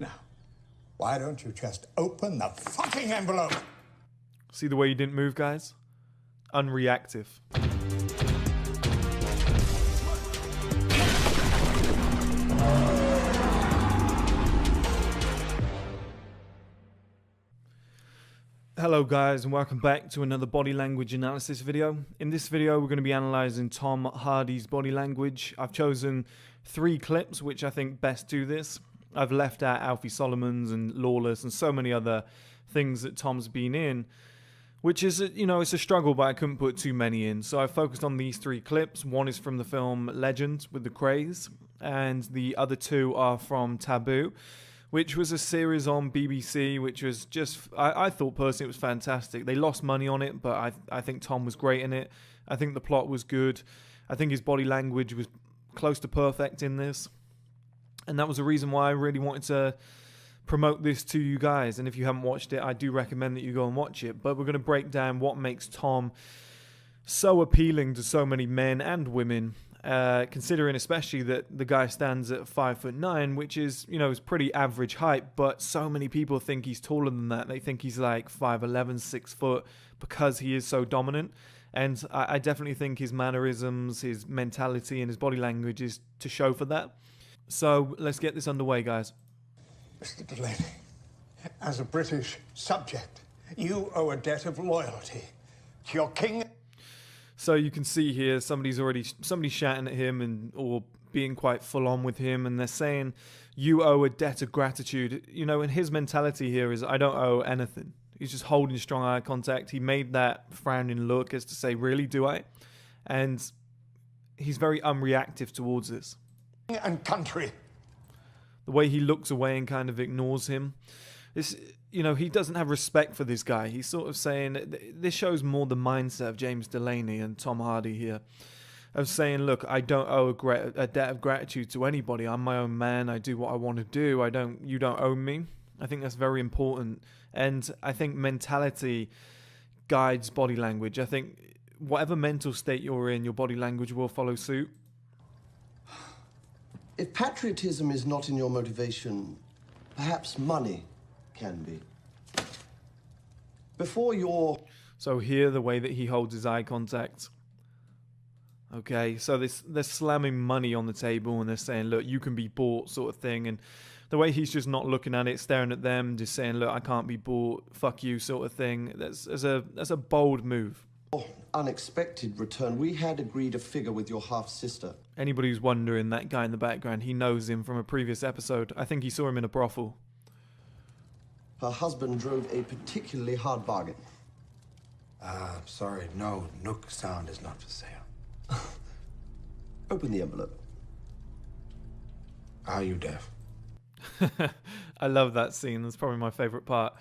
Now, why don't you just open the fucking envelope? See the way he didn't move, guys? Unreactive. Hello guys, and welcome back to another body language analysis video. In this video we're going to be analysing Tom Hardy's body language. I've chosen 3 clips which I think best do this. I've left out Alfie Solomons and Lawless and so many other things that Tom's been in, which is, it's a struggle, but I couldn't put too many in. So I focused on these 3 clips. One is from the film Legend with the Krays, and the other 2 are from Taboo, which was a series on BBC, which was just, I thought personally it was fantastic. They lost money on it, but I think Tom was great in it. I think the plot was good. I think his body language was close to perfect in this. And that was the reason why I really wanted to promote this to you guys. And if you haven't watched it, I do recommend that you go and watch it. But we're going to break down what makes Tom so appealing to so many men and women, considering especially that the guy stands at 5'9", which is, is pretty average height, but so many people think he's taller than that. They think he's like 5'11", 6 foot, because he is so dominant. And I definitely think his mannerisms, his mentality, and his body language is to show for that. So let's get this underway, guys. Mr. Delaney, as a British subject, you owe a debt of loyalty to your king. So you can see here somebody's shouting at him or being quite full on with him, and they're saying you owe a debt of gratitude. And his mentality here is I don't owe anything. He's just holding strong eye contact. He made that frowning look as to say, really, do I? And he's very unreactive towards this. And country. The way he looks away and kind of ignores him. He doesn't have respect for this guy. He's sort of saying, this shows more the mindset of James Delaney and Tom Hardy here, of saying, look, I don't owe a debt of gratitude to anybody. I'm my own man. I do what I want to do. You don't own me. I think that's very important. And I think mentality guides body language. I think whatever mental state you're in, your body language will follow suit. If patriotism is not in your motivation, perhaps money can be. So here, the way that he holds his eye contact. Okay, so they're slamming money on the table and they're saying, look, you can be bought, sort of thing. And the way he's just not looking at it, staring at them, just saying, look, I can't be bought, fuck you, sort of thing. That's a bold move. Unexpected return. We had agreed a figure with your half-sister. Anybody who's wondering, that guy in the background, he knows him from a previous episode. I think he saw him in a brothel. Her husband drove a particularly hard bargain. Sorry, no, Nook Sound is not for sale. Open the envelope. Are you deaf? I love that scene. That's probably my favorite part.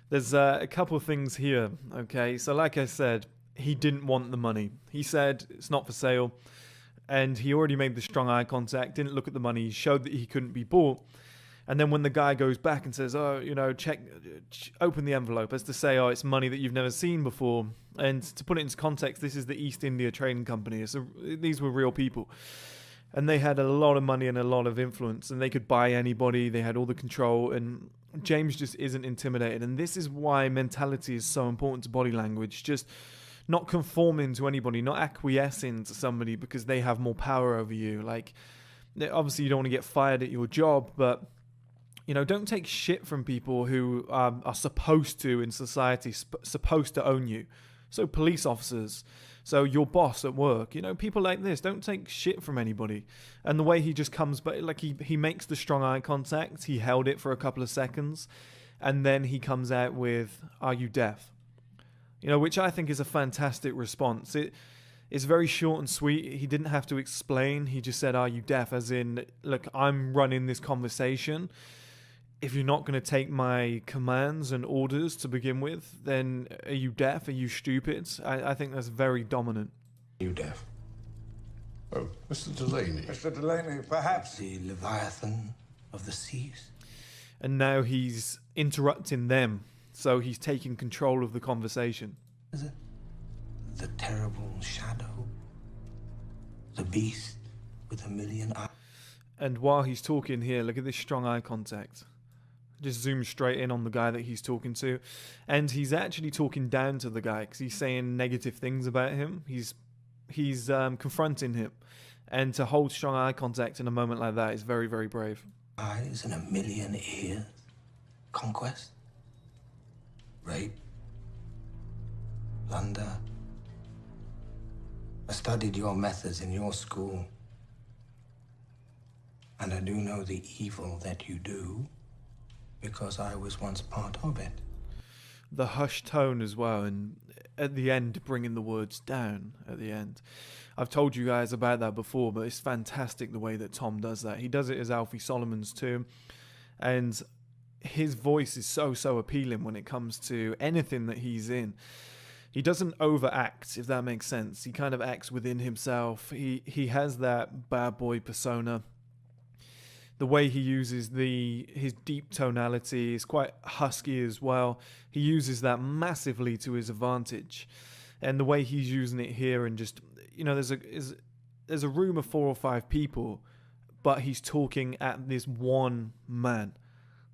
There's a couple of things here, okay? So like I said, he didn't want the money. He said it's not for sale, and he already made the strong eye contact, didn't look at the money, showed that he couldn't be bought. And then when the guy goes back and says, open the envelope, as to say, it's money that you've never seen before. And to put it into context, this is the East India Trading Company. So these were real people. And they had a lot of money and a lot of influence, and they could buy anybody. They had all the control, and James just isn't intimidated. And this is why mentality is so important to body language. Just not conforming to anybody, not acquiescing to somebody because they have more power over you. Like, obviously you don't want to get fired at your job, but don't take shit from people who are supposed to, in society, supposed to own you. So police officers, so your boss at work, people like this, don't take shit from anybody. And the way he just comes back, like he makes the strong eye contact, he held it for a couple of seconds, and then he comes out with, are you deaf? Which I think is a fantastic response. It's very short and sweet. He didn't have to explain. He just said, are you deaf? As in, look, I'm running this conversation. If you're not going to take my commands and orders to begin with, then are you deaf? Are you stupid? I think that's very dominant. Are you deaf? Oh, Mr. Delaney. Mr. Delaney, perhaps. The Leviathan of the seas. And now he's interrupting them, so he's taking control of the conversation. Is it the terrible shadow? The beast with a million eyes? And while he's talking here, look at this strong eye contact. Just zoom straight in on the guy that he's talking to, and he's actually talking down to the guy because he's saying negative things about him. He's confronting him, and to hold strong eye contact in a moment like that is very, very brave. Eyes and a million ears. Conquest. Rape. Plunder. I studied your methods in your school. And I do know the evil that you do because I was once part of it. The hushed tone as well, and at the end bringing the words down at the end. I've told you guys about that before, but it's fantastic the way that Tom does that. He does it as Alfie Solomons too, and his voice is so appealing when it comes to anything that he's in. He doesn't overact, if that makes sense. He kind of acts within himself. He has that bad boy persona. The way he uses his deep tonality is quite husky as well. He uses that massively to his advantage. And the way he's using it here, and just, you know, there's a room of 4 or 5 people, but he's talking at this one man.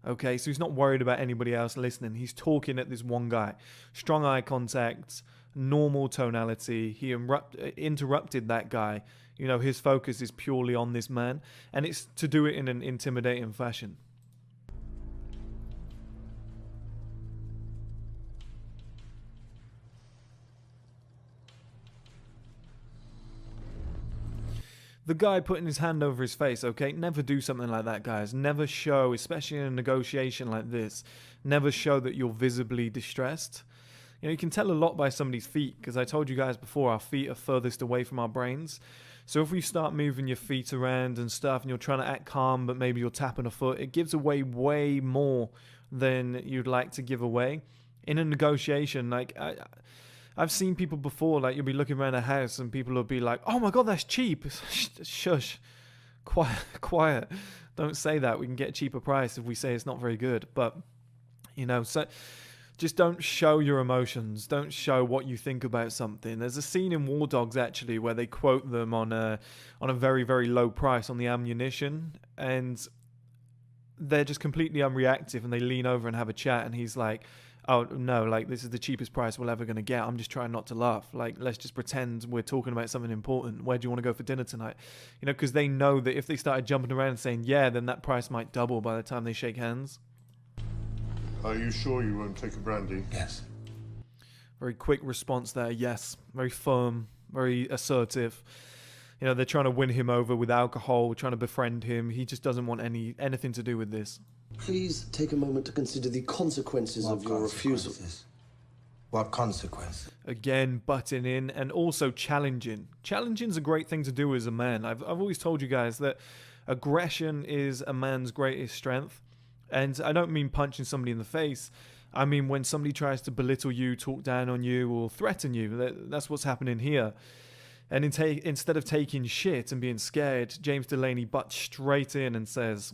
Okay, so he's not worried about anybody else listening. He's talking at this one guy. Strong eye contact, normal tonality. He interrupted that guy. You know, his focus is purely on this man, and it's to do it in an intimidating fashion. The guy putting his hand over his face, okay? Never do something like that, guys. Never show, especially in a negotiation like this, never show that you're visibly distressed. You know, you can tell a lot by somebody's feet, because I told you guys before, our feet are furthest away from our brains. So if we start moving your feet around and stuff, and you're trying to act calm, but maybe you're tapping a foot, it gives away way more than you'd like to give away. In a negotiation, like, I've seen people before, like, you'll be looking around a house and people will be like, oh my God, that's cheap. Shush. Quiet. Don't say that. We can get a cheaper price if we say it's not very good. But, you know, so just don't show your emotions. Don't show what you think about something. There's a scene in War Dogs, actually, where they quote them on a very, very low price on the ammunition. And they're just completely unreactive, and they lean over and have a chat. And he's like, oh, no, like, this is the cheapest price we're ever going to get. I'm just trying not to laugh. Like, let's just pretend we're talking about something important. Where do you want to go for dinner tonight? You know, because they know that if they started jumping around and saying, yeah, then that price might double by the time they shake hands. Are you sure you won't take a brandy? Yes. Very quick response there, yes. Very firm, very assertive. You know, they're trying to win him over with alcohol, trying to befriend him. He just doesn't want anything to do with this. Please take a moment to consider the consequences of your refusal. What consequences? Again, butting in and also challenging. Challenging's a great thing to do as a man. I've always told you guys that aggression is a man's greatest strength. And I don't mean punching somebody in the face. I mean when somebody tries to belittle you, talk down on you, or threaten you. That's what's happening here. And instead of taking shit and being scared, James Delaney butts straight in and says,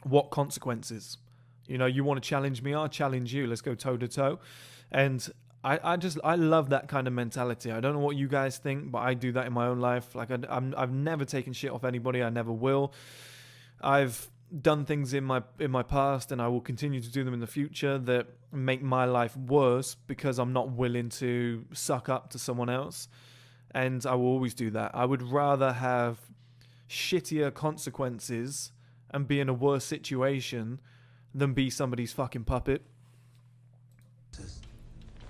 what consequences? You know, you want to challenge me? I'll challenge you. Let's go toe to toe. And I love that kind of mentality. I don't know what you guys think, but I do that in my own life. Like, I've never taken shit off anybody. I never will. I've done things in my past, and I will continue to do them in the future that make my life worse because I'm not willing to suck up to someone else. And I will always do that. I would rather have shittier consequences and be in a worse situation than be somebody's fucking puppet.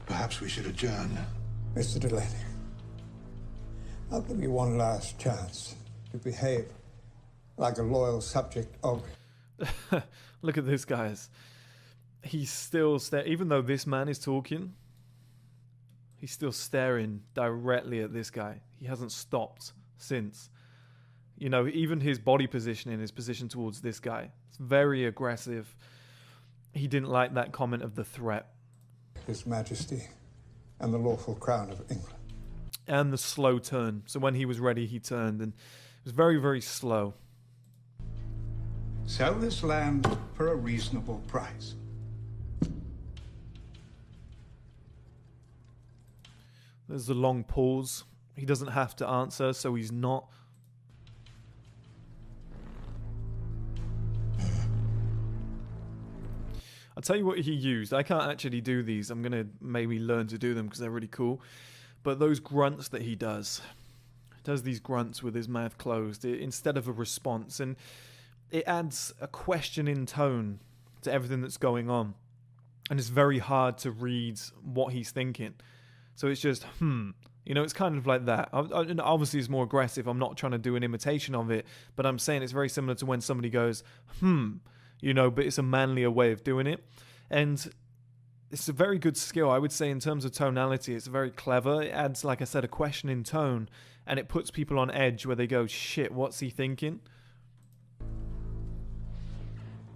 Perhaps we should adjourn. Mr. Delaney, I'll give you one last chance to behave like a loyal subject of... Look at this, guys. He's still even though this man is talking, he's still staring directly at this guy. He hasn't stopped since. You know, even his body positioning, his position towards this guy, it's very aggressive. He didn't like that comment of the threat. His Majesty and the lawful crown of England. And the slow turn. So when he was ready, he turned, and it was very, very slow. Sell this land for a reasonable price. There's a long pause. He doesn't have to answer, so he's not. I'll tell you what he used. I can't actually do these. I'm going to maybe learn to do them because they're really cool. But those grunts that he does these grunts with his mouth closed instead of a response. And it adds a questioning tone to everything that's going on. And it's very hard to read what he's thinking. So it's just, You know, it's kind of like that. Obviously, it's more aggressive. I'm not trying to do an imitation of it. But I'm saying it's very similar to when somebody goes, you know, but it's a manlier way of doing it. And it's a very good skill, I would say, in terms of tonality. It's very clever. It adds, like I said, a questioning tone. And it puts people on edge where they go, shit, what's he thinking?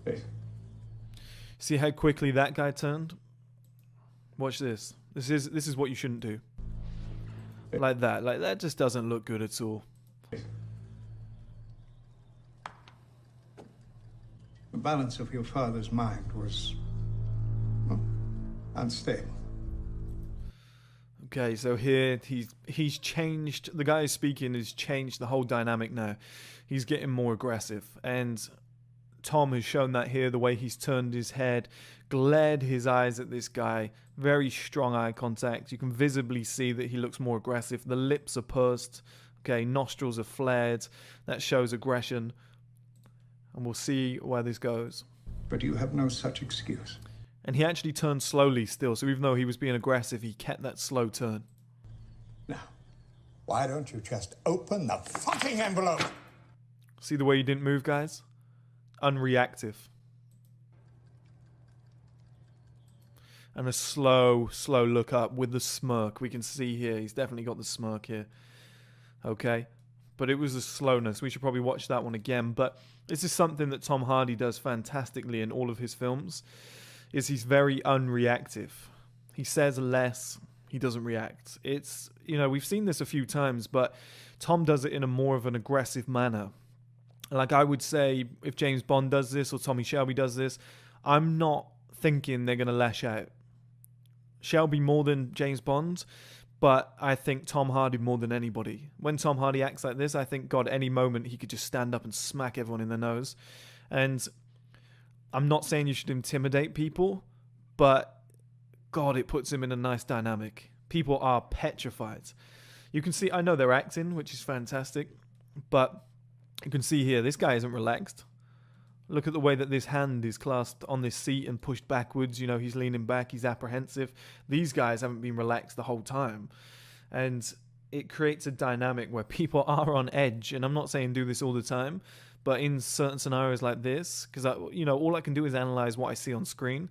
Hey. See how quickly that guy turned? Watch this. This is what you shouldn't do. Like that just doesn't look good at all. The balance of your father's mind was, well, unstable. Okay, so here he's changed. The guy who's speaking has changed the whole dynamic now. He's getting more aggressive, and Tom has shown that here. The way he's turned his head, glared his eyes at this guy. Very strong eye contact. You can visibly see that he looks more aggressive. The lips are pursed. Okay, nostrils are flared. That shows aggression. And we'll see where this goes. But you have no such excuse. And he actually turned slowly still. So even though he was being aggressive, he kept that slow turn. Now, why don't you just open the fucking envelope? See the way he didn't move, guys? Unreactive. And a slow look up with the smirk. We can see here, he's definitely got the smirk here. Okay. But it was the slowness. We should probably watch that one again. But this is something that Tom Hardy does fantastically in all of his films. Is he's very unreactive. He says less. He doesn't react. It's, you know, we've seen this a few times, but Tom does it in a more of an aggressive manner. Like I would say, if James Bond does this or Tommy Shelby does this, I'm not thinking they're going to lash out. Shelby more than James Bond, but I think Tom Hardy more than anybody. When Tom Hardy acts like this, I think, God, any moment he could just stand up and smack everyone in the nose. And I'm not saying you should intimidate people, but God, it puts him in a nice dynamic. People are petrified. You can see, I know they're acting, which is fantastic, but you can see here, this guy isn't relaxed. Look at the way that this hand is clasped on this seat and pushed backwards. You know, he's leaning back, he's apprehensive. These guys haven't been relaxed the whole time. And it creates a dynamic where people are on edge. And I'm not saying do this all the time, but in certain scenarios like this, because, you know, all I can do is analyze what I see on screen.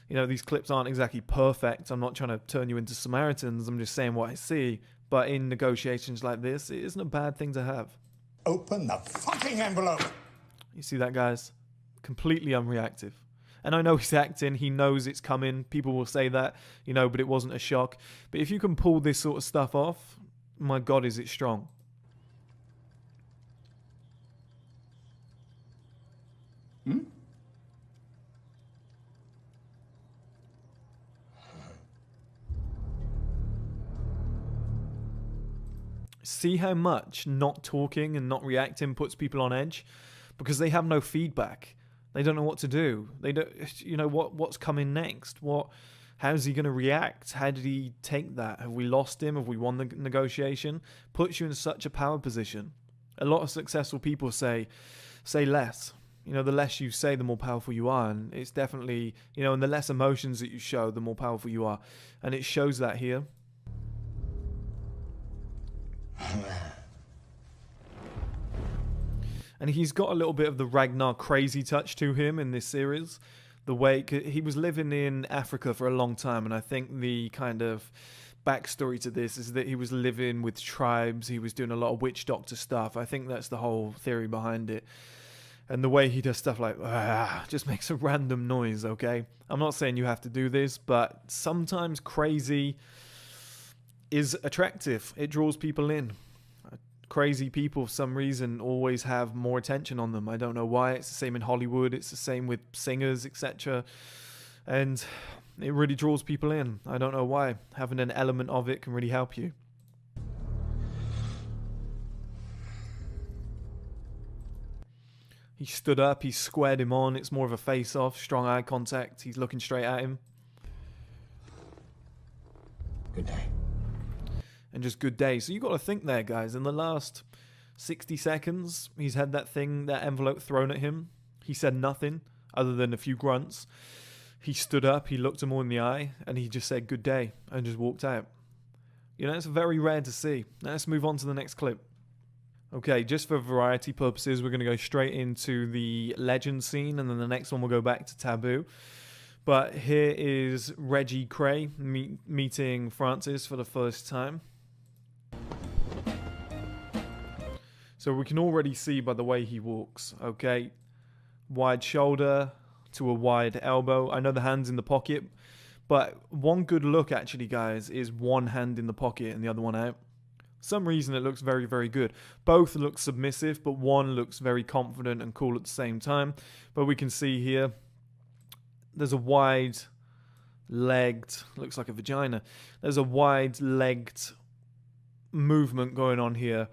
You know, these clips aren't exactly perfect. I'm not trying to turn you into Samaritans. I'm just saying what I see. But in negotiations like this, it isn't a bad thing to have. Open the fucking envelope! You see that, guys? Completely unreactive. And I know he's acting. He knows it's coming. People will say that, you know, but it wasn't a shock. But if you can pull this sort of stuff off, my God, is it strong. See how much not talking and not reacting puts people on edge? Because they have no feedback. They don't know what to do. They don't, you know, what's coming next? How's he going to react? How did he take that? Have we lost him? Have we won the negotiation? Puts you in such a power position. A lot of successful people say less. You know, the less you say, the more powerful you are. And it's definitely, you know, and the less emotions that you show, the more powerful you are. And it shows that here. And he's got a little bit of the Ragnar crazy touch to him in this series. The way he was living in Africa for a long time, and I think the kind of backstory to this is that he was living with tribes. He was doing a lot of witch doctor stuff. I think that's the whole theory behind it. And the way he does stuff like, just makes a random noise, okay? I'm not saying you have to do this, but sometimes crazy is attractive. It draws people in. Crazy people, for some reason, always have more attention on them. I don't know why. It's the same in Hollywood. It's the same with singers, etc. And it really draws people in. I don't know why. Having an element of it can really help you. He stood up, he squared him on. It's more of a face-off, strong eye contact. He's looking straight at him. Good day. And just good day. So you got to think there, guys. In the last 60 seconds, he's had that envelope thrown at him. He said nothing other than a few grunts. He stood up, he looked him all in the eye, and he just said good day and just walked out. You know, it's very rare to see. Now let's move on to the next clip. Okay, just for variety purposes, we're going to go straight into the legend scene, and then the next one we'll go back to Taboo. But here is Reggie Cray meeting Francis for the first time. So we can already see by the way he walks, okay? Wide shoulder to a wide elbow. I know the hand's in the pocket, but one good look actually, guys, is one hand in the pocket and the other one out. For some reason it looks very, very good. Both look submissive, but one looks very confident and cool at the same time. But we can see here, there's a wide-legged, looks like a vagina. There's a wide-legged movement going on here.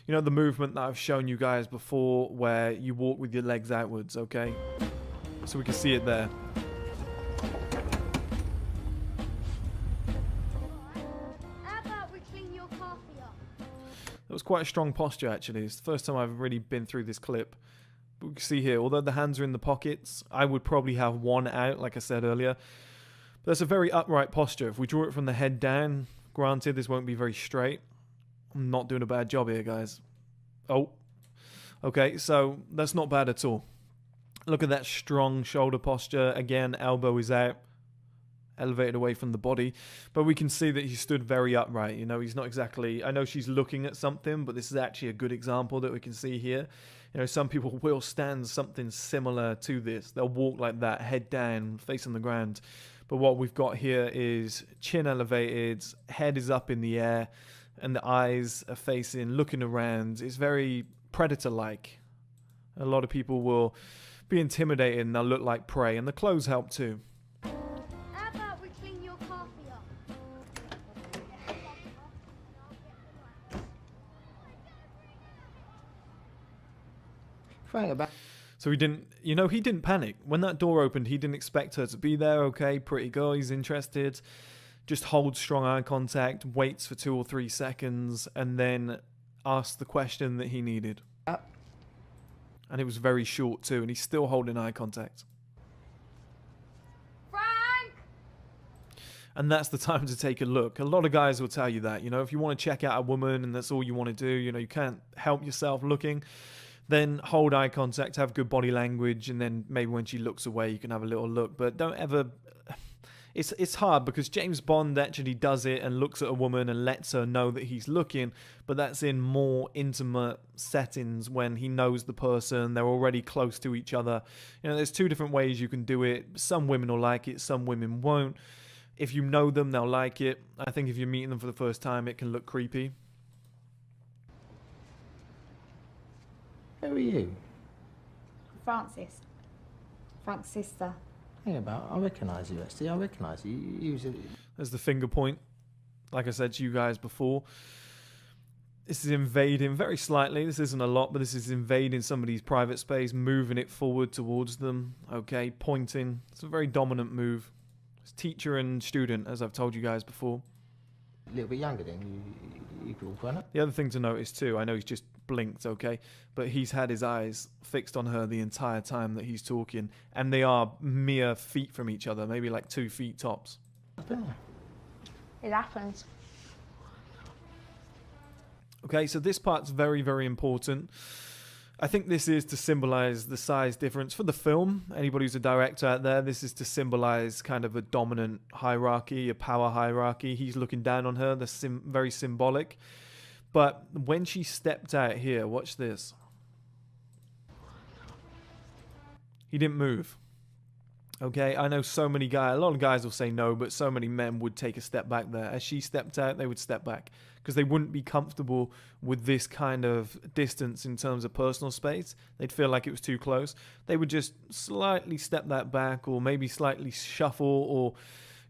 You know, the movement that I've shown you guys before where you walk with your legs outwards, okay? So we can see it there. How about we clean your coffee up? That was quite a strong posture, actually. It's the first time I've really been through this clip. But we can see here, although the hands are in the pockets, I would probably have one out, like I said earlier. But that's a very upright posture. If we draw it from the head down, granted, this won't be very straight. I'm not doing a bad job here, guys. Oh. Okay, so that's not bad at all. Look at that strong shoulder posture. Again, elbow is out, elevated away from the body. But we can see that he stood very upright. You know, he's not exactly... I know she's looking at something, but this is actually a good example that we can see here. You know, some people will stand something similar to this. They'll walk like that, head down, face on the ground. But what we've got here is chin elevated, head is up in the air, and the eyes are facing, looking around. It's very predator-like. A lot of people will be intimidated and they'll look like prey, and the clothes help too. How about we clean your coffee up? Frank, about So he didn't panic. When that door opened, he didn't expect her to be there, okay? Pretty girl, he's interested. Just holds strong eye contact, waits for 2 or 3 seconds, and then asks the question that he needed. And it was very short too, and he's still holding eye contact. Frank! And that's the time to take a look. A lot of guys will tell you that, you know, if you want to check out a woman and that's all you want to do, you know, you can't help yourself looking, then hold eye contact, have good body language, and then maybe when she looks away, you can have a little look. But don't ever... It's hard because James Bond actually does it and looks at a woman and lets her know that he's looking, but that's in more intimate settings when he knows the person, they're already close to each other. You know, there's 2 different ways you can do it. Some women will like it, some women won't. If you know them, they'll like it. I think if you're meeting them for the first time, it can look creepy. who are you? Francis. Frank's sister. Hang about, I recognise you, actually. I recognise you. You was a... There's the finger point. Like I said to you guys before, this is invading very slightly. This isn't a lot, but this is invading somebody's private space, moving it forward towards them. Okay, pointing. It's a very dominant move. It's teacher and student, as I've told you guys before. A little bit younger than you could run up. The other thing to notice too, I know he's just blinked, okay, but he's had his eyes fixed on her the entire time that he's talking, and they are mere feet from each other, maybe like 2 feet tops. It happens. Okay, so this part's very, very important. I think this is to symbolize the size difference for the film. Anybody who's a director out there, this is to symbolize kind of a dominant hierarchy, a power hierarchy. He's looking down on her. That's very symbolic. But when she stepped out here, watch this. He didn't move. Okay, I know so many guys, a lot of guys will say no, but so many men would take a step back there. As she stepped out, they would step back because they wouldn't be comfortable with this kind of distance in terms of personal space. They'd feel like it was too close. They would just slightly step that back, or maybe slightly shuffle, or,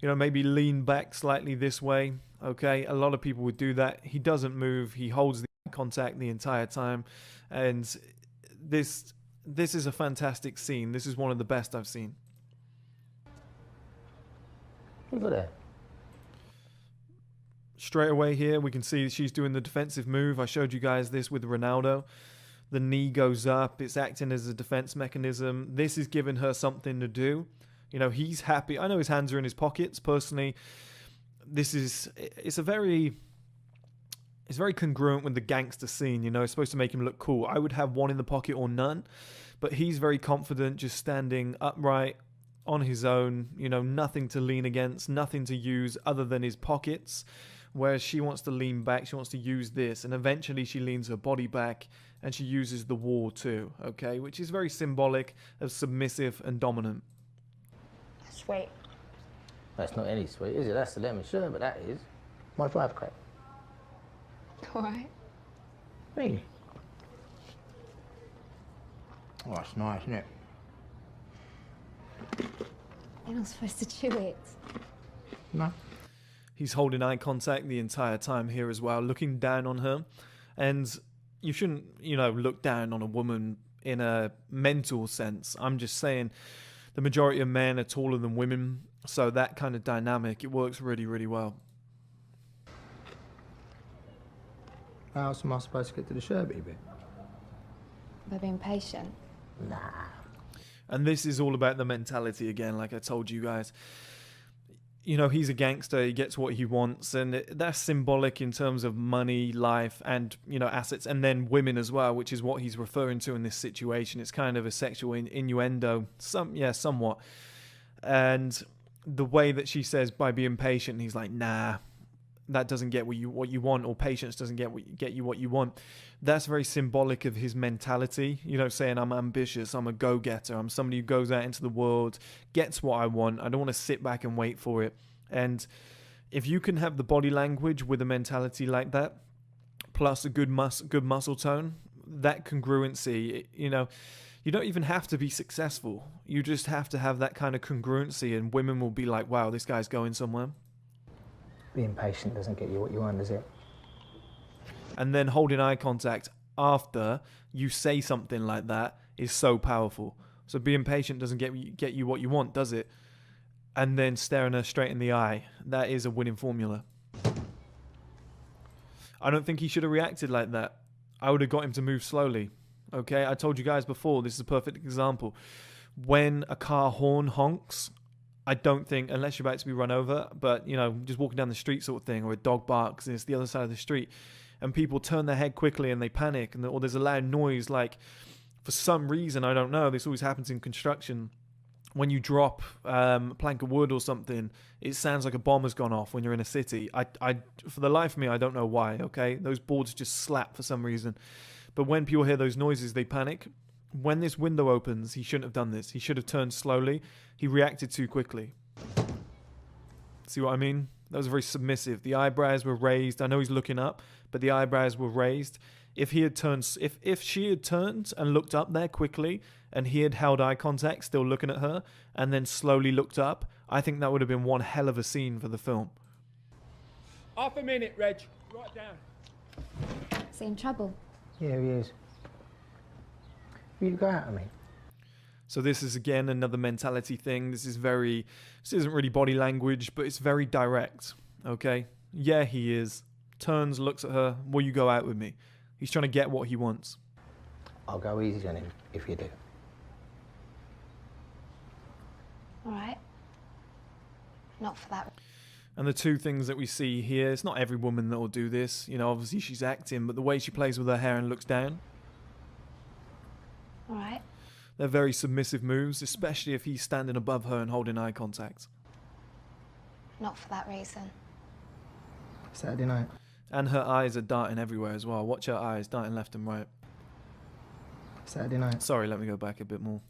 you know, maybe lean back slightly this way. Okay, a lot of people would do that. He doesn't move. He holds the contact the entire time. And this this is a fantastic scene. This is one of the best I've seen. Look at that. Straight away here, we can see she's doing the defensive move. I showed you guys this with Ronaldo. The knee goes up. It's acting as a defense mechanism. This is giving her something to do. You know, he's happy. I know his hands are in his pockets. Personally, it's very congruent with the gangster scene. You know, it's supposed to make him look cool. I would have one in the pocket or none. But he's very confident, just standing upright on his own. You know, nothing to lean against, nothing to use other than his pockets. Whereas she wants to lean back, she wants to use this, and eventually she leans her body back and she uses the wall too, okay? Which is very symbolic of submissive and dominant. Sweet. That's not any sweet, is it? That's the lemon sherbet, that is. My drive crack. All right. Really? Oh, that's nice, isn't it? You're not supposed to chew it. No. He's holding eye contact the entire time here as well, looking down on her. And you shouldn't, you know, look down on a woman in a mental sense. I'm just saying the majority of men are taller than women, so that kind of dynamic, it works really, really well. How else am I supposed to get to the sherbet bit? By being patient. Nah. And this is all about the mentality again, like I told you guys. You know, he's a gangster, he gets what he wants, and that's symbolic in terms of money, life, and, you know, assets, and then women as well, which is what he's referring to in this situation. It's kind of a sexual innuendo, somewhat. And the way that she says, by being patient, he's like, nah, that doesn't get what you want, or patience doesn't get you what you want. That's very symbolic of his mentality, you know, saying I'm ambitious, I'm a go-getter, I'm somebody who goes out into the world, gets what I want, I don't want to sit back and wait for it. And if you can have the body language with a mentality like that, plus a good muscle tone, that congruency, you know, you don't even have to be successful, you just have to have that kind of congruency, and women will be like, wow, this guy's going somewhere. Being patient doesn't get you what you want, does it? And then holding eye contact after you say something like that is so powerful. So being patient doesn't get you what you want, does it? And then staring her straight in the eye, that is a winning formula. I don't think he should have reacted like that. I would have got him to move slowly. Okay, I told you guys before, this is a perfect example. When a car horn honks, I don't think, unless you're about to be run over, but, you know, just walking down the street sort of thing, or a dog barks and it's the other side of the street, and people turn their head quickly and they panic, or there's a loud noise, like, for some reason, I don't know, this always happens in construction. When you drop a plank of wood or something, it sounds like a bomb has gone off when you're in a city. I for the life of me, I don't know why, okay? Those boards just slap for some reason. But when people hear those noises, they panic. When this window opens, he shouldn't have done this. He should have turned slowly. He reacted too quickly. See what I mean? That was very submissive. The eyebrows were raised. I know he's looking up, but the eyebrows were raised. If he had turned, if she had turned and looked up there quickly, and he had held eye contact, still looking at her, and then slowly looked up, I think that would have been one hell of a scene for the film. Half a minute, Reg. Right down. Is he in trouble? Yeah, he is. You go out with me. So this is again another mentality thing. This isn't really body language, but it's very direct. Okay? Yeah, he is. Turns, looks at her. Will you go out with me? He's trying to get what he wants. I'll go easy on him if you do. All right. Not for that. And the two things that we see here, it's not every woman that will do this. You know, obviously she's acting, but the way she plays with her hair and looks down. All right. They're very submissive moves, especially if he's standing above her and holding eye contact. Not for that reason. Saturday night. And her eyes are darting everywhere as well. Watch her eyes, darting left and right. Saturday night. Sorry, let me go back a bit more.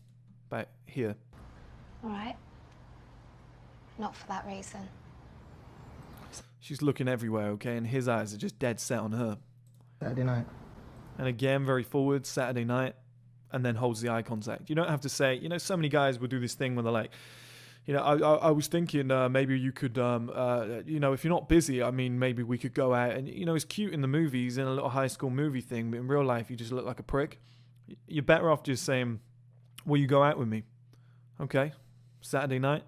Back here. All right. Not for that reason. She's looking everywhere, okay? And his eyes are just dead set on her. Saturday night. And again, very forward, Saturday night. And then holds the eye contact. You don't have to say, you know, so many guys will do this thing where they're like, you know, I was thinking maybe you could, you know, if you're not busy, I mean, maybe we could go out. And, you know, it's cute in the movies, in a little high school movie thing, but in real life, you just look like a prick. You're better off just saying, will you go out with me? Okay, Saturday night?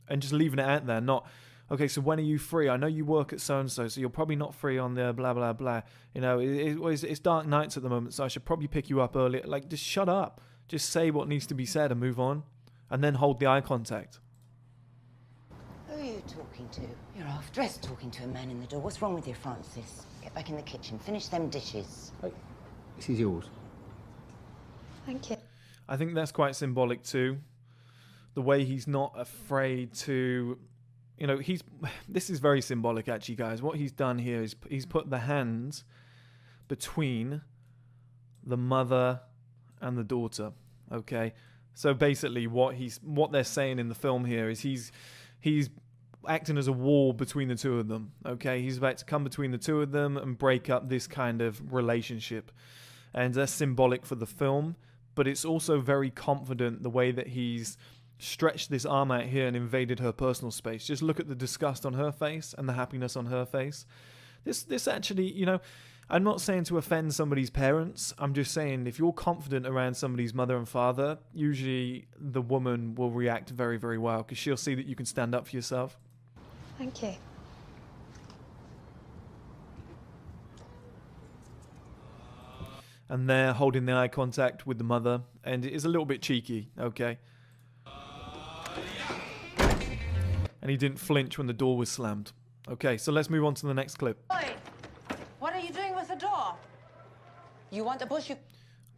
And just leaving it out there, not, okay, so when are you free? I know you work at so-and-so, so you're probably not free on the blah, blah, blah. You know, it's dark nights at the moment, so I should probably pick you up early. Like, just shut up. Just say what needs to be said and move on. And then hold the eye contact. Who are you talking to? You're half-dressed talking to a man in the door. What's wrong with you, Francis? Get back in the kitchen. Finish them dishes. Hey, this is yours. Thank you. I think that's quite symbolic too. The way he's not afraid to, you know, this is very symbolic actually, guys. What he's done here is he's put the hands between the mother and the daughter. Okay, so basically what they're saying in the film here is he's acting as a wall between the two of them. Okay, he's about to come between the two of them and break up this kind of relationship, and that's symbolic for the film. But it's also very confident the way that he's stretched this arm out here and invaded her personal space. Just look at the disgust on her face and the happiness on her face. This actually, you know, I'm not saying to offend somebody's parents. I'm just saying if you're confident around somebody's mother and father, usually the woman will react very, very well because she'll see that you can stand up for yourself. Thank you. And they're holding the eye contact with the mother, and it is a little bit cheeky, okay? And he didn't flinch when the door was slammed. Okay, so let's move on to the next clip. Oi! What are you doing with the door? You want to push you...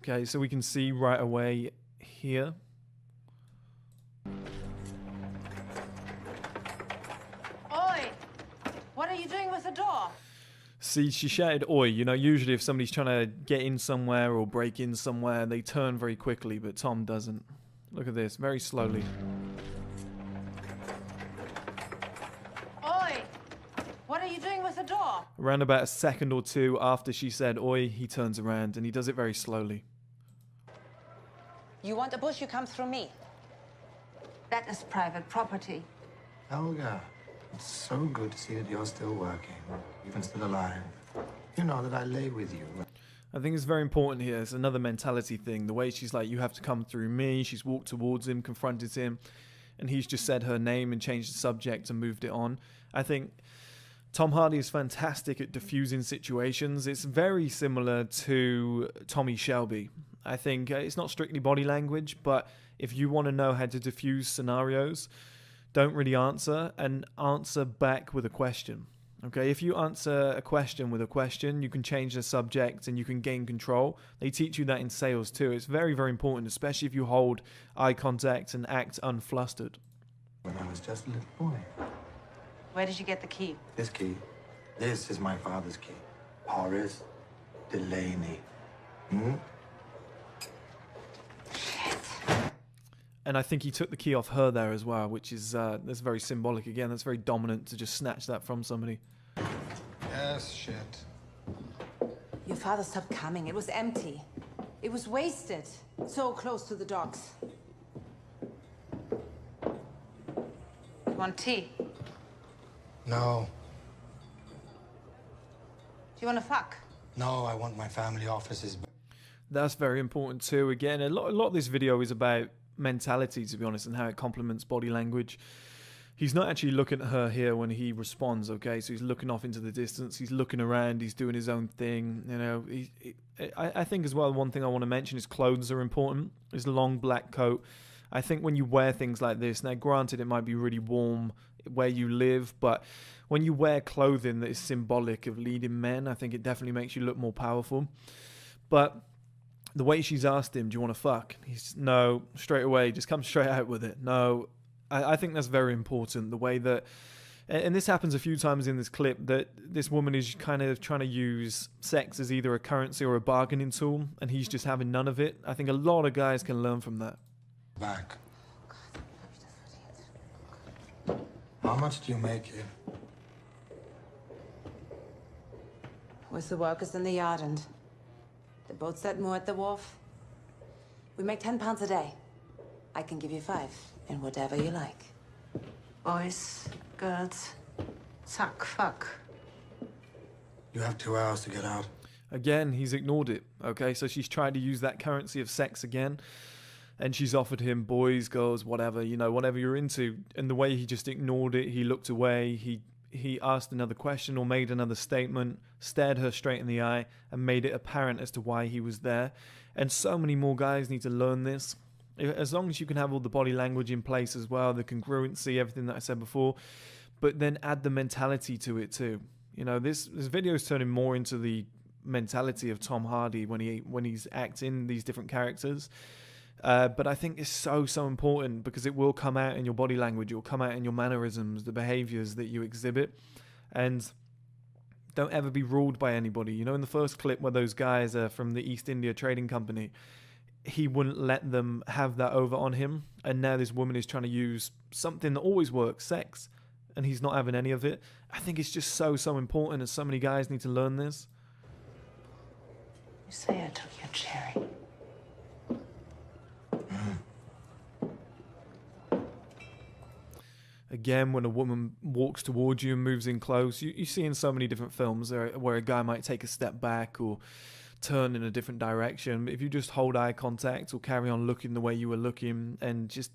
Okay, so we can see right away here. Oi! What are you doing with the door? See, she shouted, oi. You know, usually if somebody's trying to get in somewhere or break in somewhere, they turn very quickly, but Tom doesn't. Look at this, very slowly. Oi! What are you doing with the door? Around about a second or two after she said, oi, he turns around, and he does it very slowly. You want a bush, you come through me. That is private property. Helga, it's so good to see that you're still working, even still alive. You know that I lay with you. I think it's very important here. It's another mentality thing. The way she's like, you have to come through me. She's walked towards him, confronted him, and he's just said her name and changed the subject and moved it on. I think Tom Hardy is fantastic at diffusing situations. It's very similar to Tommy Shelby. I think it's not strictly body language, but if you want to know how to diffuse scenarios, don't really answer and answer back with a question. Okay, if you answer a question with a question, you can change the subject and you can gain control. They teach you that in sales too. It's very, very important, especially if you hold eye contact and act unflustered. When I was just a little boy. Where did you get the key? This key, this is my father's key. Horace Delaney. Hmm? And I think he took the key off her there as well, which is that's very symbolic again. That's very dominant to just snatch that from somebody. Yes, shit. Your father stopped coming. It was empty. It was wasted. So close to the docks. You want tea? No, Do you want to fuck? no, I want my family offices. That's very important too. Again, a lot of this video is about mentality, to be honest, and how it complements body language. He's not actually looking at her here when he responds, okay? So he's looking off into the distance. He's looking around. He's doing his own thing. You know, I think as well, one thing I want to mention is clothes are important. His long black coat. I think when you wear things like this, now granted it might be really warm where you live, but when you wear clothing that is symbolic of leading men, I think it definitely makes you look more powerful. But the way she's asked him, do you want to fuck? He's, no, straight away, just come straight out with it. No, I think that's very important. The way that, and this happens a few times in this clip, that this woman is kind of trying to use sex as either a currency or a bargaining tool, and he's just having none of it. I think a lot of guys can learn from that. Back. How much do you make here? With the workers in the yard and the boats that moor at the wharf. We make £10 a day. I can give you 5 in whatever you like. Boys, girls, suck, fuck. You have 2 hours to get out. Again, he's ignored it. Okay, so she's tried to use that currency of sex again. And she's offered him boys, girls, whatever, you know, whatever you're into. And the way he just ignored it, he looked away, he asked another question or made another statement, stared her straight in the eye, and made it apparent as to why he was there. And so many more guys need to learn this. As long as you can have all the body language in place as well, the congruency, everything that I said before, but then add the mentality to it too. You know, this video is turning more into the mentality of Tom Hardy when he's acting these different characters. But I think it's so important because it will come out in your body language, it will come out in your mannerisms, the behaviors that you exhibit. And don't ever be ruled by anybody. You know, in the first clip where those guys are from the East India Trading Company, he wouldn't let them have that over on him. And now this woman is trying to use something that always works, sex, and he's not having any of it. I think it's just so important, and so many guys need to learn this. You say I took your cherry. Again, when a woman walks towards you and moves in close, you see in so many different films where a guy might take a step back or turn in a different direction. If you just hold eye contact or carry on looking the way you were looking and just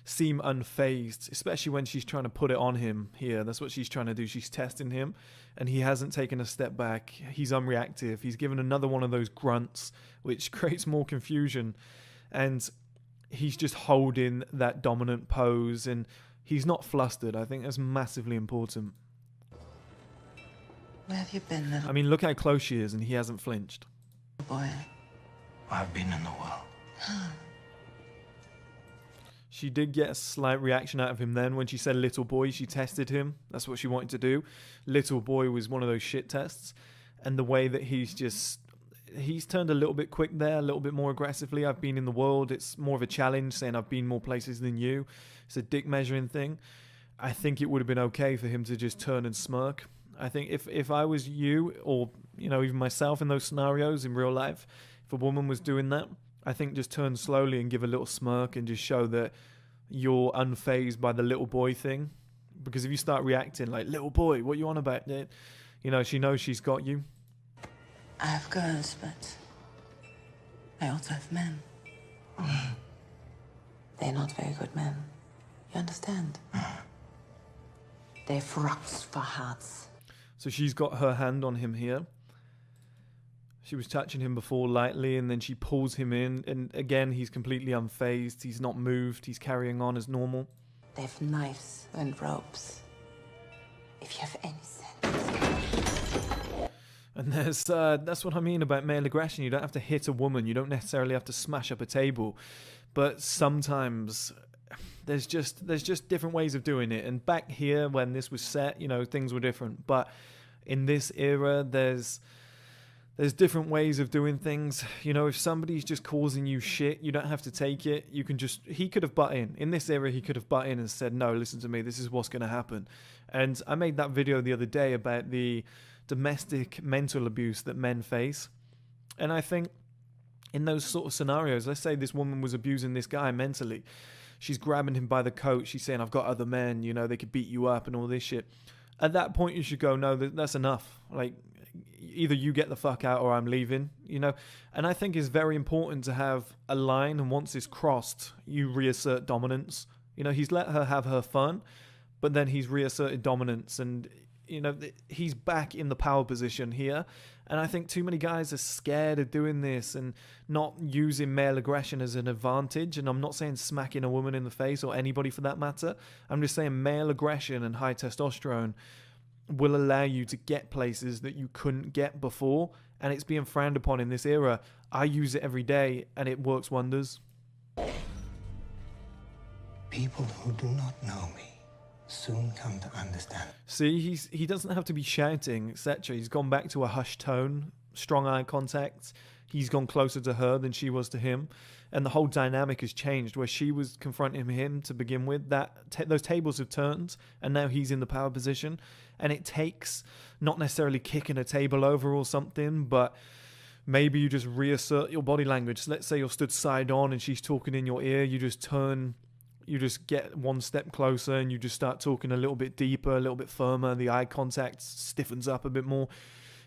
seem unfazed, especially when she's trying to put it on him here. That's what she's trying to do. She's testing him, and he hasn't taken a step back. He's unreactive. He's given another one of those grunts, which creates more confusion. And he's just holding that dominant pose, and he's not flustered. I think that's massively important. Where have you been, little I mean, look how close she is, and he hasn't flinched. boy? I've been in the well. She did get a slight reaction out of him then when she said little boy. She tested him. That's what she wanted to do. Little boy was one of those shit tests. And the way that he's turned a little bit quick there, a little bit more aggressively. I've been in the world. It's more of a challenge, saying I've been more places than you. It's a dick measuring thing. I think it would have been okay for him to just turn and smirk. I think if I was you, or, you know, even myself in those scenarios in real life, if a woman was doing that, I think just turn slowly and give a little smirk and just show that you're unfazed by the little boy thing. Because if you start reacting like, little boy, what you on about? You know, she knows she's got you. I have girls, but I also have men. They're not very good men. You understand? They've rocks for hearts. So she's got her hand on him here. She was touching him before lightly, and then she pulls him in, and again, he's completely unfazed. He's not moved. He's carrying on as normal. They've knives and ropes. If you have any sense. And that's what I mean about male aggression. You don't have to hit a woman. You don't necessarily have to smash up a table. But sometimes there's just different ways of doing it. And back here, when this was set, you know, things were different. But in this era, there's different ways of doing things. You know, if somebody's just causing you shit, you don't have to take it. You can just... He could have butt in. In this era, he could have butt in and said, no, listen to me, this is what's going to happen. And I made that video the other day about the domestic mental abuse that men face. And I think in those sort of scenarios, let's say this woman was abusing this guy mentally. She's grabbing him by the coat. She's saying, I've got other men, you know, they could beat you up and all this shit. At that point, you should go, no, that's enough. Like, either you get the fuck out or I'm leaving, you know. And I think it's very important to have a line, and once it's crossed, you reassert dominance. You know, he's let her have her fun, but then he's reasserted dominance, and, you know, he's back in the power position here. And I think too many guys are scared of doing this and not using male aggression as an advantage. And I'm not saying smacking a woman in the face or anybody for that matter. I'm just saying male aggression and high testosterone will allow you to get places that you couldn't get before, and it's being frowned upon in this era. I use it every day and it works wonders. People who do not know me soon come to understand. See, he doesn't have to be shouting, etc. He's gone back to a hushed tone, strong eye contact. He's gone closer to her than she was to him, and the whole dynamic has changed. Where she was confronting him to begin with, those tables have turned, and now he's in the power position. And it takes not necessarily kicking a table over or something, but maybe you just reassert your body language. So let's say you're stood side on and she's talking in your ear. You just turn, you just get one step closer and you just start talking a little bit deeper, a little bit firmer. The eye contact stiffens up a bit more.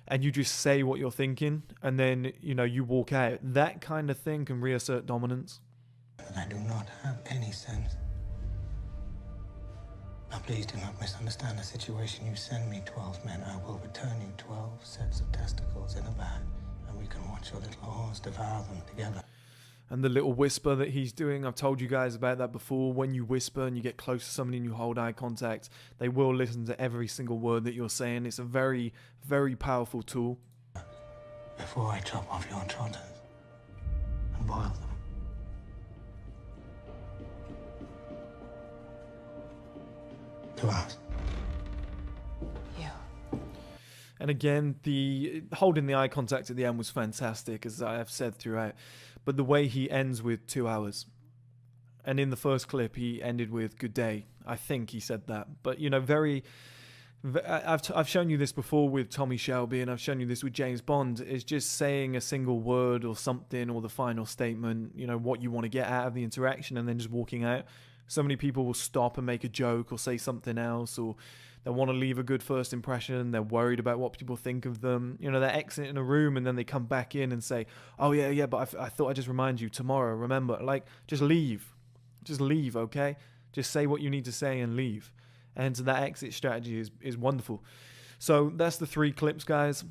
and you just say what you're thinking, and then, you know, you walk out. That kind of thing can reassert dominance. I do not have any sense. Now, please do not misunderstand the situation. You send me 12 men, I will return you 12 sets of testicles in a bag, and we can watch your little horse devour them together. And the little whisper that he's doing, I've told you guys about that before. When you whisper and you get close to somebody and you hold eye contact, they will listen to every single word that you're saying. It's a very, very powerful tool. Before I chop off your trotters and boil them. To us. And again, the holding the eye contact at the end was fantastic, as I have said throughout. But the way he ends with 2 hours. And in the first clip, he ended with good day. I think he said that. But, you know, I've shown you this before with Tommy Shelby, and I've shown you this with James Bond. Is just saying a single word or something, or the final statement, you know, what you want to get out of the interaction, and then just walking out. So many people will stop and make a joke or say something else, or they want to leave a good first impression. They're worried about what people think of them. You know, they're exiting a room and then they come back in and say, oh, yeah, but I thought I'd just remind you tomorrow, remember. Like, just leave. Just leave, okay? Just say what you need to say and leave. And that exit strategy is wonderful. So that's the 3 clips, guys.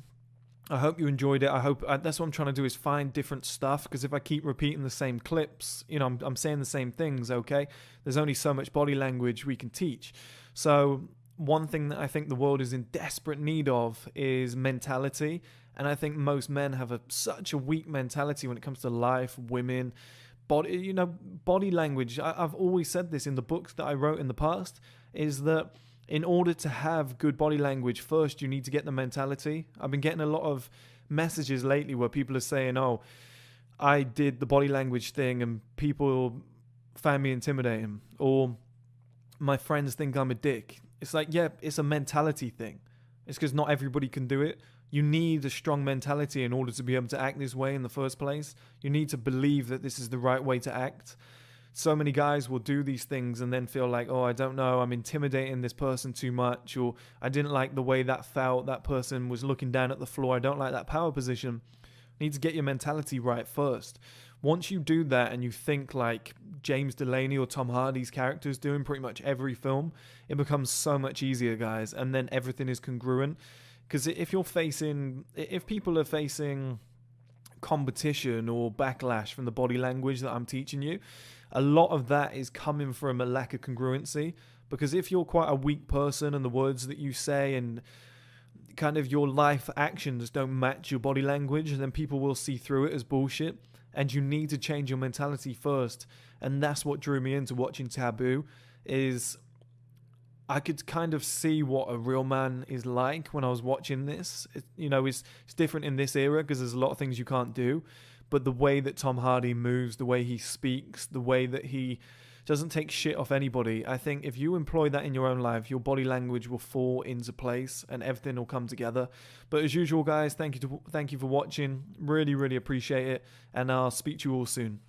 I hope you enjoyed it. I hope that's what I'm trying to do, is find different stuff, because if I keep repeating the same clips, you know, I'm saying the same things, okay? There's only so much body language we can teach. So one thing that I think the world is in desperate need of is mentality. And I think most men have such a weak mentality when it comes to life, women, body language. I've always said this in the books that I wrote in the past, is that in order to have good body language, first you need to get the mentality. I've been getting a lot of messages lately where people are saying, oh, I did the body language thing and people found me intimidating, or my friends think I'm a dick. It's like, yeah, it's a mentality thing. It's because not everybody can do it. You need a strong mentality in order to be able to act this way in the first place. You need to believe that this is the right way to act. So many guys will do these things and then feel like, oh, I don't know, I'm intimidating this person too much, or I didn't like the way that felt, that person was looking down at the floor, I don't like that power position. You need to get your mentality right first. Once you do that and you think like James Delaney or Tom Hardy's characters do in pretty much every film, it becomes so much easier, guys, and then everything is congruent. Because if people are facing competition or backlash from the body language that I'm teaching you, a lot of that is coming from a lack of congruency. Because if you're quite a weak person and the words that you say and kind of your life actions don't match your body language, then people will see through it as bullshit. And you need to change your mentality first. And that's what drew me into watching Taboo, is I could kind of see what a real man is like when I was watching this. It's different in this era because there's a lot of things you can't do. But the way that Tom Hardy moves, the way he speaks, the way that he doesn't take shit off anybody, I think if you employ that in your own life, your body language will fall into place and everything will come together. But as usual, guys, thank you for watching. Really, really appreciate it. And I'll speak to you all soon.